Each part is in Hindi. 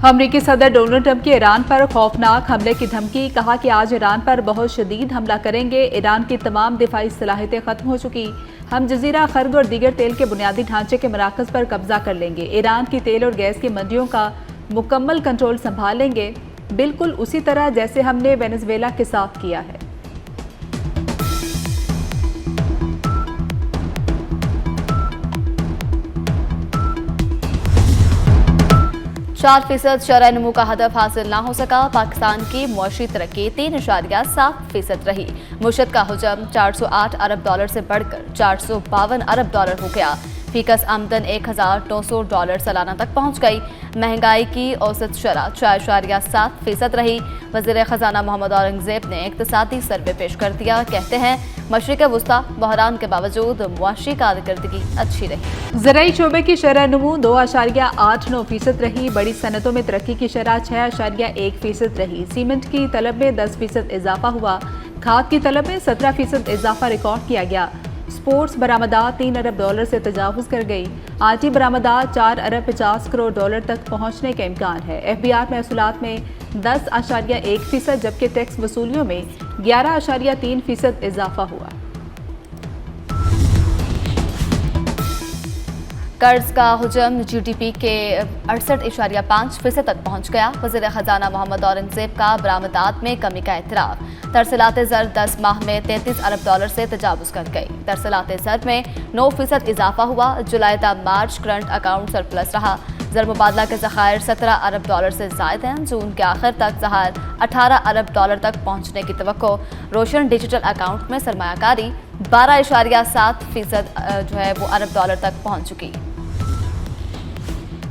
अमेरिकी सदर डोनाल्ड ट्रंप की ईरान पर खौफनाक हमले की धमकी। कहा कि आज ईरान पर बहुत शदीद हमला करेंगे। ईरान की तमाम दिफाई सलाहियतें खत्म हो चुकी। हम जजीरा खर्ग और दीगर तेल के बुनियादी ढांचे के मराकज पर कब्जा कर लेंगे। ईरान की तेल और गैस की मंडियों का मुकम्मल कंट्रोल संभाल लेंगे, बिल्कुल उसी तरह जैसे हमने वेनेजुएला के साथ किया है। 4% शरह नमू का हदफ हासिल ना हो सका। पाकिस्तान की मुआशी तरक्की 3.7% रही। मुशत का हुजम 408 अरब डॉलर से बढ़कर 452 अरब डॉलर हो गया। फीकस आमदन $1,900 सालाना तक पहुंच गई। महंगाई की औसत शरह 4.7% रही। वज़ीर ख़जाना मोहम्मद औरंगज़ेब ने इक़्तिसादी सर्वे पेश कर दिया। कहते हैं मशरिक़ वुस्ता बहरान के बावजूद मुआशी कारकर्दगी अच्छी रही। ज़राई शोबे की शरह नमू 2.89% रही। बड़ी सनतों में तरक्की की शरह 6.1% रही। सीमेंट की तलब में 10% इजाफा हुआ। खाद की तलब में 17% इजाफा रिकॉर्ड किया गया। स्पोर्ट्स बरामदात $3 अरब से तजावुज़ कर गई। आटी बरामदात $4.50 करोड़ तक पहुंचने का इम्कान है। FBI महसूलात में 10.1%, जबकि टैक्स वसूलियों में 11.3% इजाफा हुआ। कर्ज का हुजम GDP के 68.5% तक पहुंच गया। वज़ीर ख़जाना मोहम्मद औरंगज़ेब का बरामदात में कमी का एतराफ़। तरसीलात ज़र 10 माह में $33 अरब से तजावुज़ कर गई। तरसीलात ज़र में 9% इजाफा हुआ। जुलाई ता मार्च करंट अकाउंट सरप्लस रहा। ज़र मुबादला के ज़खायर $17 अरब से ज़ायद हैं। जून के आखिर तक ज़खायर $18 अरब तक पहुँचने की तवक्को। रोशन डिजिटल अकाउंट में सरमायाकारी 12.7% जो है वो अरब डॉलर तक पहुँच चुकी।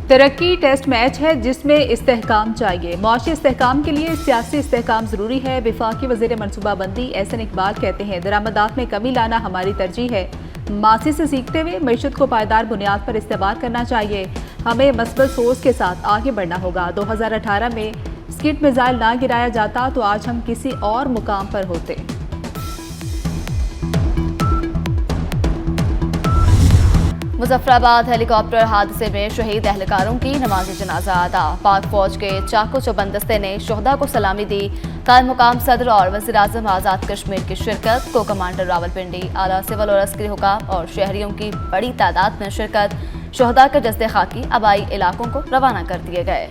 तरक्की टेस्ट मैच है जिसमें इस्तेहकाम चाहिए। मुआशी इस्तेहकाम के लिए सियासी इस्तेहकाम जरूरी है। वफाकी वज़ीर मनसूबाबंदी एहसन इकबाल कहते हैं दरामदात में कमी लाना हमारी तरजीह है। मासी से सीखते हुए मईशत को पायदार बुनियाद पर इस्तेमाल करना चाहिए। हमें मस्बत सोच के साथ आगे बढ़ना होगा। 2018 में स्किड मिसाइल ना गिराया जाता तो आज हम किसी और मुकाम पर होते। मुजफ्फराबाद हेलीकॉप्टर हादसे में शहीद एहलकारों की नमाज जनाजा अदा। पाक फौज के चाको चौबंद दस्ते ने शोहदा को सलामी दी। कायम मुकाम सदर और वज़ीर आज़म आज़ाद कश्मीर की शिरकत। को कमांडर रावलपिंडी, आला सिविल और अस्करी हुकाम और शहरियों की बड़ी तादाद में शिरकत। शोहदा के जस्ते खाकी आबाई इलाकों को रवाना कर दिए गए।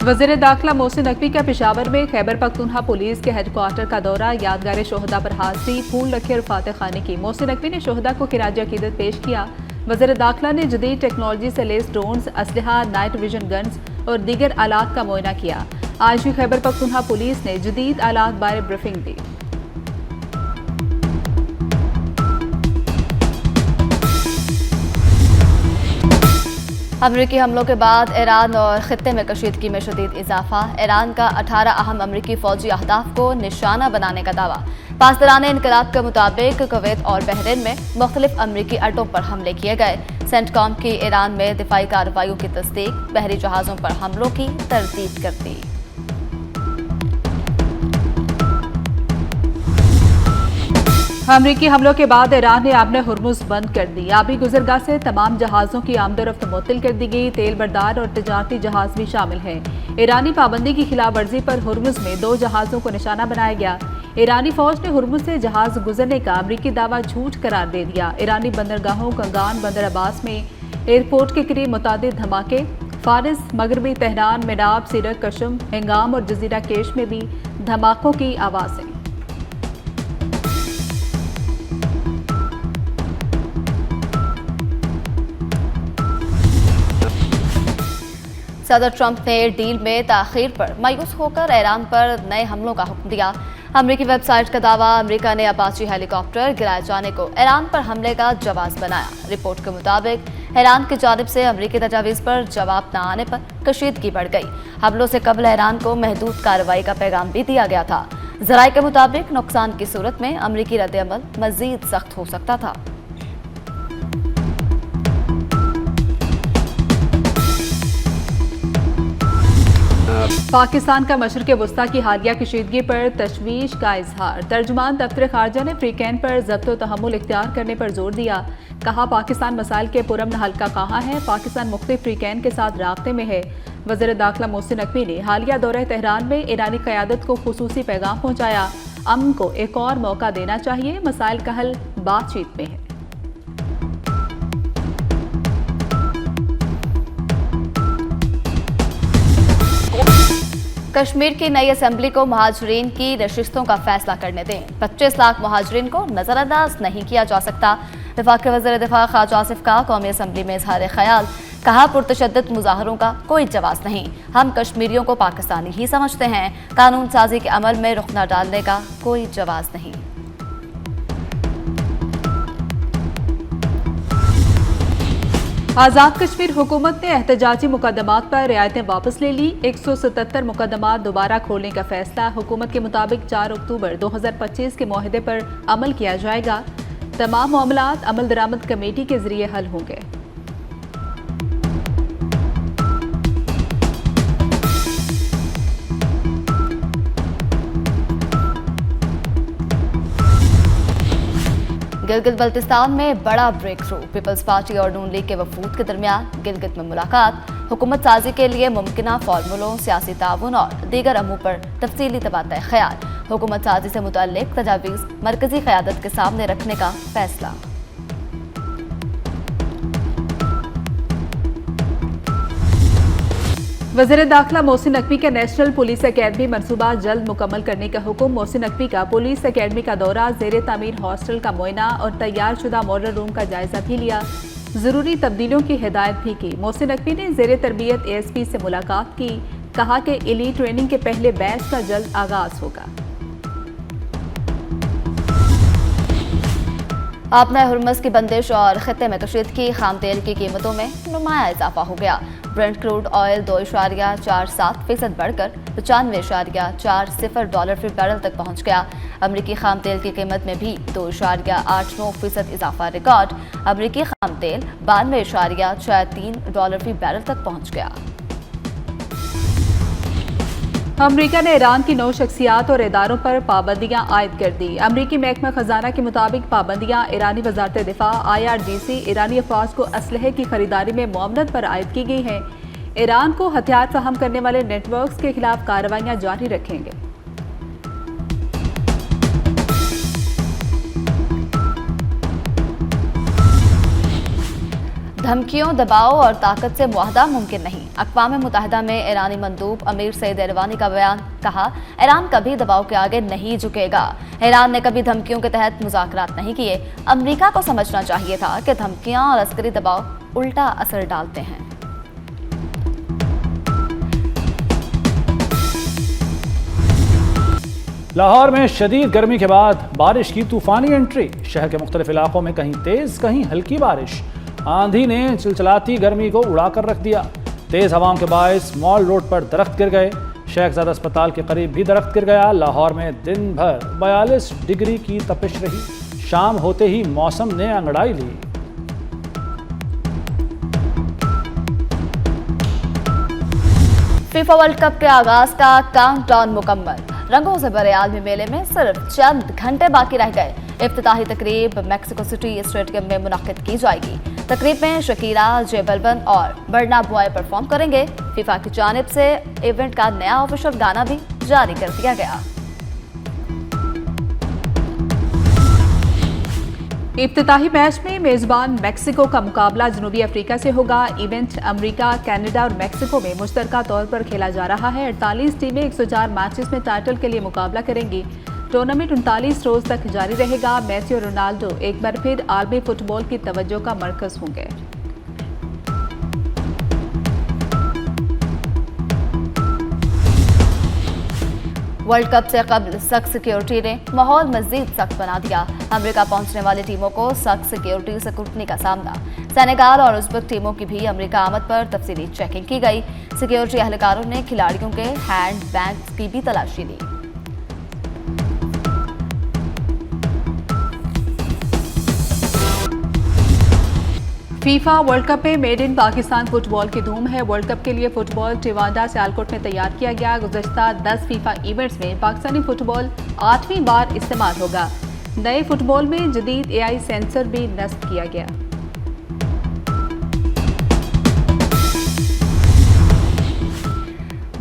वज़ीर दाखिला मोहसिन नकवी का पेशावर में खैबर पख्तूनख्वा पुलिस के हेडक्वार्टर का दौरा। यादगार शोहदा पर हाजिरी, फूल रखे और फातह खाने की। मोहसिन नकवी ने शोहदा को खिराज अकीदत पेश किया। वज़ीर दाखिला ने जदीद टेक्नोलॉजी से लेस ड्रोन्स, असलहा, नाइट विजन गन्स और दीगर आलात का मुआयना किया। आज भी खैबर पख्तूनख्वा पुलिस ने जदीद आलात बारे ब्रीफिंग दी। अमरीकी हमलों के बाद ईरान और खित्ते में कशीदगी में शदीद इजाफा। ईरान का 18 अहम अमरीकी फौजी अहदाफ को निशाना बनाने का दावा। पासदारान इनकलाब के मुताबिक कुवैत और बहरीन में मुख्तलिफ अमरीकी अड्डों पर हमले किए गए। सेंटकॉम की ईरान में दिफाई कार्रवाइयों की तस्दीक। बहरी जहाज़ों पर हमलों की तरदीद कर दी। अमरीकी हमलों के बाद ईरान ने आबने हुर्मुज़ बंद कर दी। आबी गुजरगाह से तमाम जहाज़ों की आमदोरफ्त मुअत्तल कर दी गई। तेल बरदार और तजारती जहाज़ भी शामिल हैं। ईरानी पाबंदी की खिलाफ वर्जी पर हुर्मुज़ में 2 जहाज़ों को निशाना बनाया गया। ईरानी फौज ने हुर्मुज़ से जहाज़ गुजरने का अमरीकी दावा झूठ करार दे दिया। ईरानी बंदरगाहों कंगान, बंदर अब्बास में एयरपोर्ट के करीब मुतादिद धमाके। फारिस, मगरबी तेहरान, मेनाब, सीरक, कशम, हिंगाम और जजीरा केश में भी धमाकों की आवाज़ें। सदर ट्रंप ने डील में ताखीर पर मायूस होकर ईरान पर नए हमलों का हुक्म दिया। अमरीकी वेबसाइट का दावा, अमरीका ने अपाची हेलीकॉप्टर गिराए जाने को ईरान पर हमले का जवाब बनाया। रिपोर्ट के मुताबिक ईरान की जानिब से अमरीकी तजावीज़ पर जवाब न आने पर कशीदगी बढ़ गई। हमलों से कबल ईरान को महदूद कार्रवाई का पैगाम भी दिया गया था। ज़राए के मुताबिक नुकसान की सूरत में अमरीकी रद्द-ए-अमल मज़ीद सख्त हो सकता था। पाकिस्तान का मशरिक़ वस्ता की हालिया कशीदगी पर तशवीश का इजहार। तर्जुमान दफ्तर खारजा ने फ्रीकैन पर ज़ब्त व तहम्मुल इख्तियार करने पर जोर दिया। कहा, पाकिस्तान मसाइल के पुरअमन हल्का कहाँ है, पाकिस्तान मुख्तलिफ फ्रीकैन के साथ राब्ते में है। वज़ीर दाखिला मोहसिन नकवी ने हालिया दौरे तेहरान में ईरानी क़यादत को खुसूसी पैगाम पहुँचाया। अमन को एक और मौका देना चाहिए, मसाइल का हल बातचीत में है। कश्मीर की नई असेंबली को महाजरीन की नशिस्तों का फैसला करने दें। 25 लाख महाजरीन को नजरअंदाज नहीं किया जा सकता। वफाकी वज़ीर दिफा ख्वाजा आसिफ का कौमी असेंबली में इजहार ख्याल। कहा, पुरतशद्दुद मुजाहरों का कोई जवाब नहीं, हम कश्मीरियों को पाकिस्तानी ही समझते हैं। कानून साजी के अमल में रुख न डालने का कोई जवाब नहीं। आज़ाद कश्मीर हुकूमत ने एहतजाजी मुकदमात पर रियायतें वापस ले ली। 177 मुकदमात दोबारा खोलने का फैसला। हुकूमत के मुताबिक 4 अक्टूबर 2025 के मुआहदे पर अमल किया जाएगा। तमाम मामलात अमल दरामद कमेटी के जरिए हल होंगे। गिलगित बल्तिस्तान में बड़ा ब्रेक थ्रू। पीपल्स पार्टी और नून लीग के वफूद के दरमियान गिलगित में मुलाकात। हुकूमत साजी के लिए मुमकिना फार्मूलों, सियासी ताउन और दीगर अमूर पर तफसीली तबादला ख्याल। हुकूमत साजी से मुतल्लिक तजावीज़ मरकजी क़यादत के सामने रखने का फैसला। वज़ीर दाखिला मोहसिन नकवी के नेशनल पुलिस अकेडमी मनसूबा जल्द मुकम्मल करने का हुक्म। मोहसिन नकवी का पुलिस अकेडमी का दौरा, ज़ेर तामीर हॉस्टल का मुआयना और तैयार शुदा मॉडल रूम का जायजा भी लिया। ज़रूरी तब्दीलियों की हिदायत भी की। मोहसिन नकवी ने ज़ेर तरबियत ASP से मुलाकात की। कहा कि इलीट ट्रेनिंग के पहले बैच का जल्द आगाज होगा। आपना हुर्मस की बंदिश और खत्ते में कशीदगी, खाम तेल की कीमतों में नुमाया इजाफा हो गया। ब्रेंट क्रूड ऑयल 2.47% बढ़कर $95.40 फी बैरल तक पहुंच गया। अमरीकी खाम तेल की कीमत में भी 2.89% इजाफा रिकॉर्ड। अमरीकी खाम तेल $92.63 फी बैरल तक पहुंच गया। अमरीका ने ईरान की 9 शख्सियात और इदारों पर पाबंदियां आयद कर दी। अमरीकी महकमा खजाना के मुताबिक पाबंदियां ईरानी वजारत दिफा IRGC ईरानी अफवाज को असलहे की खरीदारी में मुआवनत पर आयद की गई हैं। ईरान को हथियार फराहम करने वाले नेटवर्क्स के खिलाफ कार्रवाइयां जारी रखेंगे। धमकियों, दबाव और ताकत से मुआहदा मुमकिन नहीं। अक़वाम मुत्तहिदा में ईरानी मंदूब अमीर सईद एरवानी का बयान। कहा, ईरान कभी दबाव के आगे नहीं झुकेगा। ईरान ने कभी धमकियों के तहत मुज़ाकरात नहीं किए। अमरीका को समझना चाहिए था कि धमकियां और अस्करी दबाव उल्टा असर डालते हैं। लाहौर में शदीद गर्मी के बाद बारिश की तूफानी एंट्री। शहर के मुख्तलिफ इलाकों में कहीं तेज कहीं हल्की बारिश। आंधी ने चिलचिलाती गर्मी को उड़ाकर रख दिया। तेज हवाओं के बायस मॉल रोड पर दरख्त गिर गए। शेखजादा अस्पताल के करीब भी दरख्त गिर गया। लाहौर में दिन भर 42 डिग्री की तपिश रही। शाम होते ही मौसम ने अंगड़ाई ली। फीफा वर्ल्ड कप के आगाज का काउंटडाउन मुकम्मल। रंगों से भरे आलमी मेले में सिर्फ चंद घंटे बाकी रह गए। इफ्तिताही तकरीब मेक्सिको सिटी स्टेडियम में मुनक्किद की जाएगी। तकरीब में शकीरा, जे बलबन और बर्ना बॉय परफॉर्म करेंगे। फीफा की जानिब से इवेंट का नया ऑफिशियल गाना भी जारी कर दिया गया। इफ्तिताही मैच में मेजबान मेक्सिको का मुकाबला जनूबी अफ्रीका से होगा। इवेंट अमेरिका, कनाडा और मेक्सिको में मुश्तरका तौर पर खेला जा रहा है। 48 टीमें 104 मैचेस में टाइटल के लिए मुकाबला करेंगी। टूर्नामेंट 39 रोज तक जारी रहेगा। मेसी और रोनाल्डो एक बार फिर आलमी फुटबॉल की तवज्जो का मरकज होंगे। वर्ल्ड कप से कबल सख्त सिक्योरिटी ने माहौल मजीद सख्त बना दिया। अमेरिका पहुंचने वाली टीमों को सख्त सिक्योरिटी से कुटनी का सामना। सेनेगाल और उज़्बेक टीमों की भी अमेरिका आमद पर तफसीली चेकिंग की गई। सिक्योरिटी एहलकारों ने खिलाड़ियों के हैंड बैग्स की भी तलाशी ली। फीफा वर्ल्ड कप में मेड इन पाकिस्तान फुटबॉल की धूम है। वर्ल्ड कप के लिए फुटबॉल टिवांडा सियालकोट में तैयार किया गया। गुज़श्ता 10 फीफा इवेंट्स में पाकिस्तानी फुटबॉल 8वीं बार इस्तेमाल होगा। नए फुटबॉल में जदीद AI सेंसर भी नस्ब किया गया।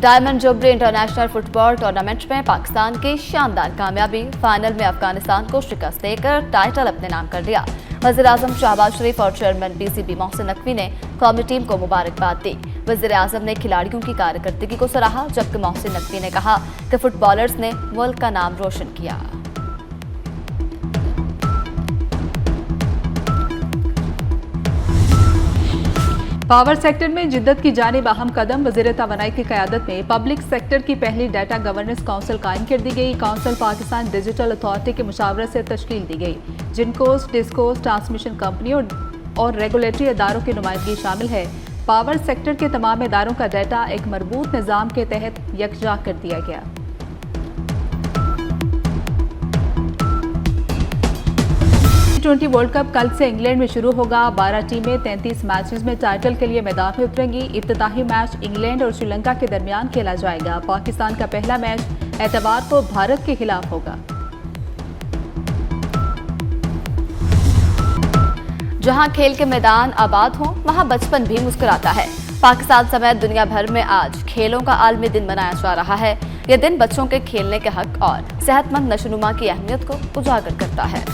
Diamond jubilee international football tournament में पाकिस्तान की शानदार कामयाबी। फाइनल में अफगानिस्तान को शिकस्त देकर टाइटल अपने नाम कर लिया। वज़ीर-ए-आज़म शहबाज शरीफ और चेयरमैन PCB मोहसिन नकवी ने कौमी टीम को मुबारकबाद दी। वज़ीर-ए-आज़म ने खिलाड़ियों की कारकर्दगी को सराहा, जबकि मोहसिन नकवी ने कहा कि फुटबॉलर्स ने मुल्क का नाम रोशन किया। पावर सेक्टर में जिद्दत की जानिब अहम कदम। वज़ीर तवानाई की क़यादत में पब्लिक सेक्टर की पहली डाटा गवर्नेंस काउंसिल कायम कर दी गई। काउंसिल पाकिस्तान डिजिटल अथॉरिटी के मुशावरत से तश्कील दी गई, जिनकोस, डिस्कोस, ट्रांसमिशन कंपनी और रेगुलेटरी इदारों की नुमाइंदगी शामिल है। पावर सेक्टर के तमाम इदारों का डाटा एक मरबूत निज़ाम के तहत यकजा कर दिया गया। T20 वर्ल्ड कप कल से इंग्लैंड में शुरू होगा। 12 टीमें 33 मैचेस में टाइटल के लिए मैदान में उतरेंगी। इफ्तिताही मैच इंग्लैंड और श्रीलंका के दरमियान खेला जाएगा। पाकिस्तान का पहला मैच एतवार को भारत के खिलाफ होगा। जहां खेल के मैदान आबाद हों, वहां बचपन भी मुस्कुराता है। पाकिस्तान समेत दुनिया भर में आज खेलों का आलमी दिन मनाया जा रहा है। यह दिन बच्चों के खेलने के हक और सेहतमंद नशोनुमा की अहमियत को उजागर करता है।